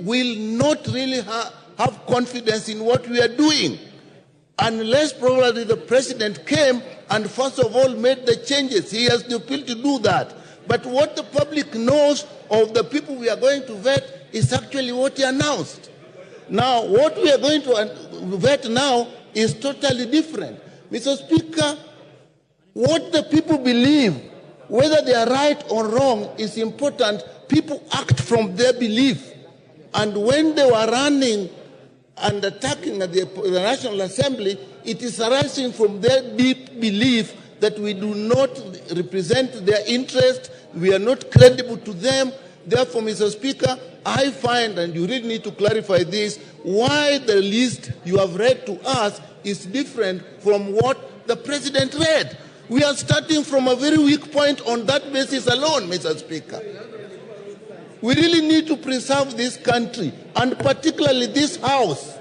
will not really have confidence in what we are doing, unless probably the president came and first of all made the changes. He has the ability to do that. But what the public knows of the people we are going to vet is actually what he announced. Now, what we are going to vet now is totally different. Mr. Speaker, what the people believe, whether they are right or wrong, is important. People act from their belief. And when they were running and attacking at the National Assembly, it is arising from their deep belief that we do not represent their interest, we are not credible to them. Therefore, Mr. Speaker, I find, and you really need to clarify this, why the list you have read to us is different from what the President read. We are starting from a very weak point on that basis alone, Mr. Speaker. We really need to preserve this country, and particularly this House.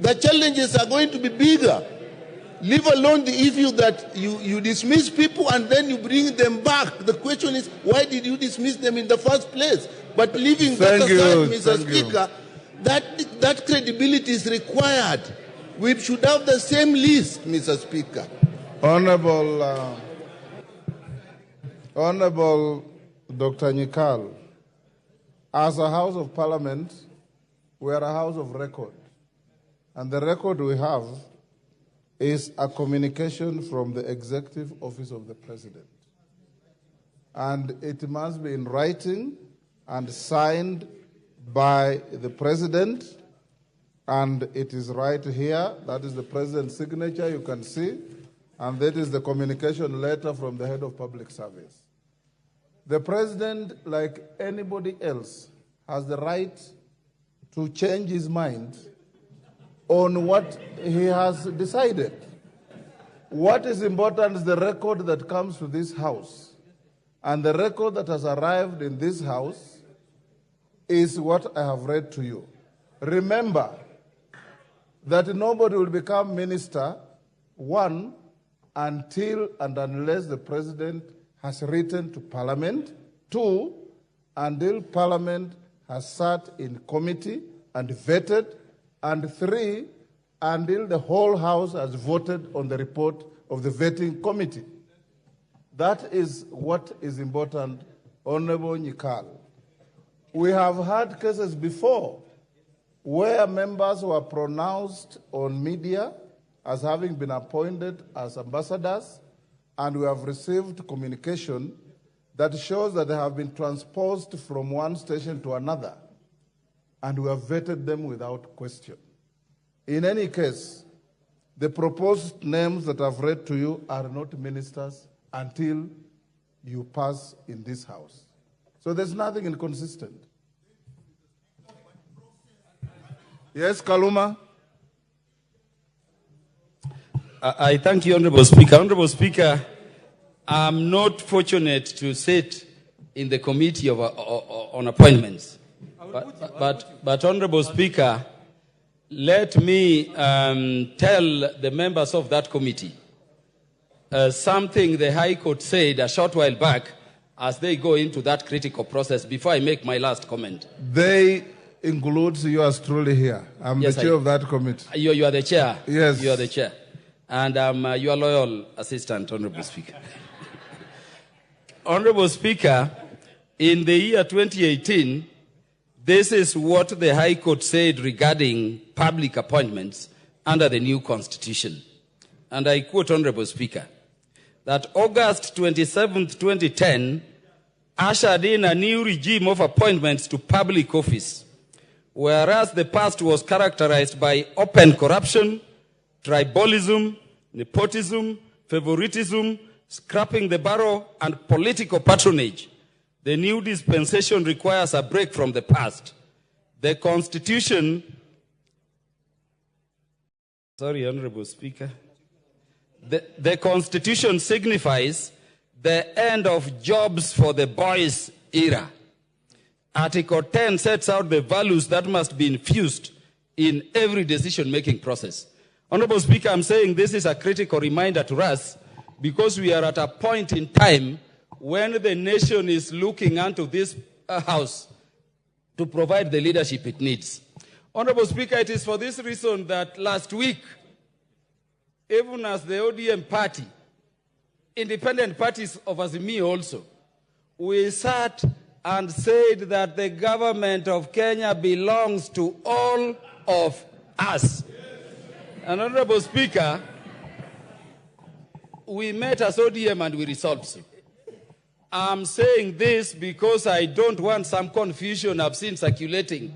The challenges are going to be bigger. Leave alone the issue that you dismiss people and then you bring them back. The question is, why did you dismiss them in the first place? But leaving that aside, Mr. Speaker, that credibility is required. We should have the same list, Mr. Speaker. Honorable Dr. Nyikal, as a House of Parliament, we are a House of record. And the record we have is a communication from the Executive Office of the President. And it must be in writing and signed by the President. And it is right here. That is the President's signature, you can see. And that is the communication letter from the Head of Public Service. The President, like anybody else, has the right to change his mind on what he has decided. What is important is the record that comes to this House. And the record that has arrived in this House is what I have read to you. Remember that nobody will become minister, one, until and unless the President has written to Parliament, two, until Parliament has sat in committee and vetted, and three, until the whole House has voted on the report of the vetting committee. That is what is important, Honorable Nyikal. We have had cases before where members were pronounced on media as having been appointed as ambassadors, and we have received communication that shows that they have been transposed from one station to another, and we have vetted them without question. In any case, the proposed names that I've read to you are not ministers until you pass in this House. So there's nothing inconsistent. Yes, Kaluma? I thank you, Honorable Speaker. Honorable Speaker, I'm not fortunate to sit in the Committee on Appointments. But Honorable Speaker, let me tell the members of that committee something the High Court said a short while back as they go into that critical process before I make my last comment. They includes yours truly here. I'm the chair of that committee. You are the chair? Yes. You are the chair. And I'm your loyal assistant, Honorable Speaker. Honorable Speaker, in the year 2018, this is what the High Court said regarding public appointments under the new Constitution. And I quote, Honorable Speaker, that August 27, 2010, ushered in a new regime of appointments to public office, whereas the past was characterized by open corruption, tribalism, nepotism, favoritism, scrapping the barrow, and political patronage. The new dispensation requires a break from the past. The Constitution, Honorable Speaker, the Constitution signifies the end of jobs for the boys era. Article 10 sets out the values that must be infused in every decision-making process. Honorable Speaker, I'm saying this is a critical reminder to us because we are at a point in time when the nation is looking unto this House to provide the leadership it needs. Honorable Speaker, it is for this reason that last week, even as the ODM party, independent parties of Azimio also, we sat and said that the government of Kenya belongs to all of us. And Honorable Speaker, we met as ODM and we resolved so. I'm saying this because I don't want some confusion I've seen circulating.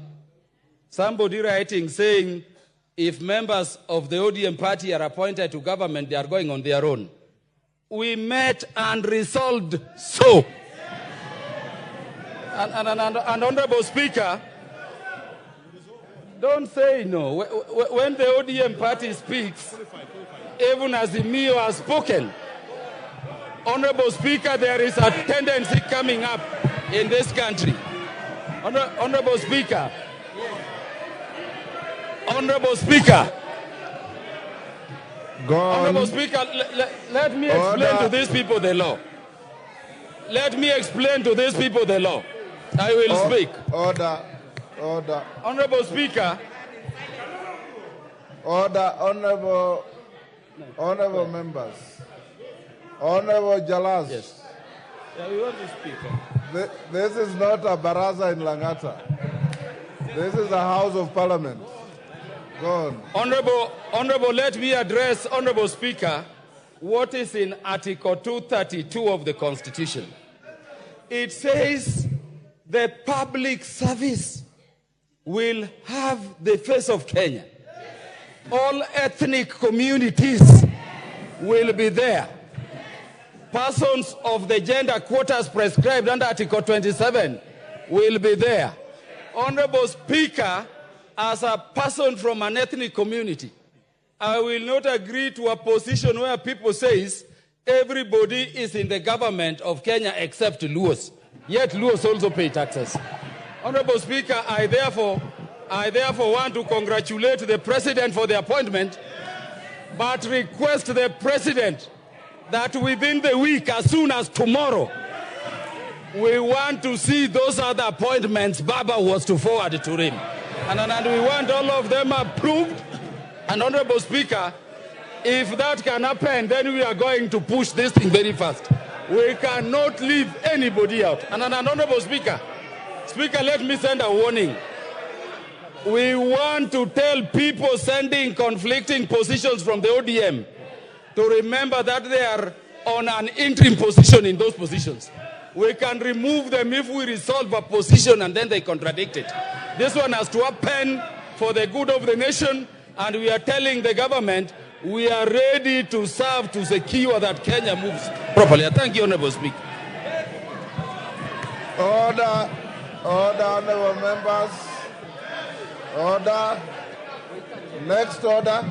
Somebody writing saying if members of the ODM party are appointed to government, they are going on their own. We met and resolved so. And Honorable Speaker, don't say no. When the ODM party speaks, even as the Mio has spoken, Honorable Speaker, there is a tendency coming up in this country. Honorable Speaker, Honorable Speaker, Honorable Speaker, let me explain to these people the law. Let me explain to these people the law. I will speak. Order. Honorable Speaker. Order, honorable members. Honorable Jalas. Yes. Yeah, we want to speak. This is not a baraza in Langata. This is a House of Parliament. Go on. Honorable, let me address, Honorable Speaker, what is in Article 232 of the Constitution. It says the public service will have the face of Kenya. All ethnic communities will be there. Persons of the gender quotas prescribed under Article 27 will be there. Honorable Speaker, as a person from an ethnic community, I will not agree to a position where people say everybody is in the government of Kenya except Luos. Yet Luos also pay taxes. Honorable Speaker, I therefore want to congratulate the President for the appointment, but request the President that within the week, as soon as tomorrow, we want to see those other appointments Baba was to forward to him. And we want all of them approved. And Honorable Speaker, if that can happen, then we are going to push this thing very fast. We cannot leave anybody out. And Honorable Speaker, let me send a warning. We want to tell people sending conflicting positions from the ODM to remember that they are on an interim position in those positions. We can remove them if we resolve a position and then they contradict it. This one has to happen for the good of the nation, and we are telling the government we are ready to serve to secure that Kenya moves properly. Thank you, Honorable Speaker. Order, honorable members. Order. Next order.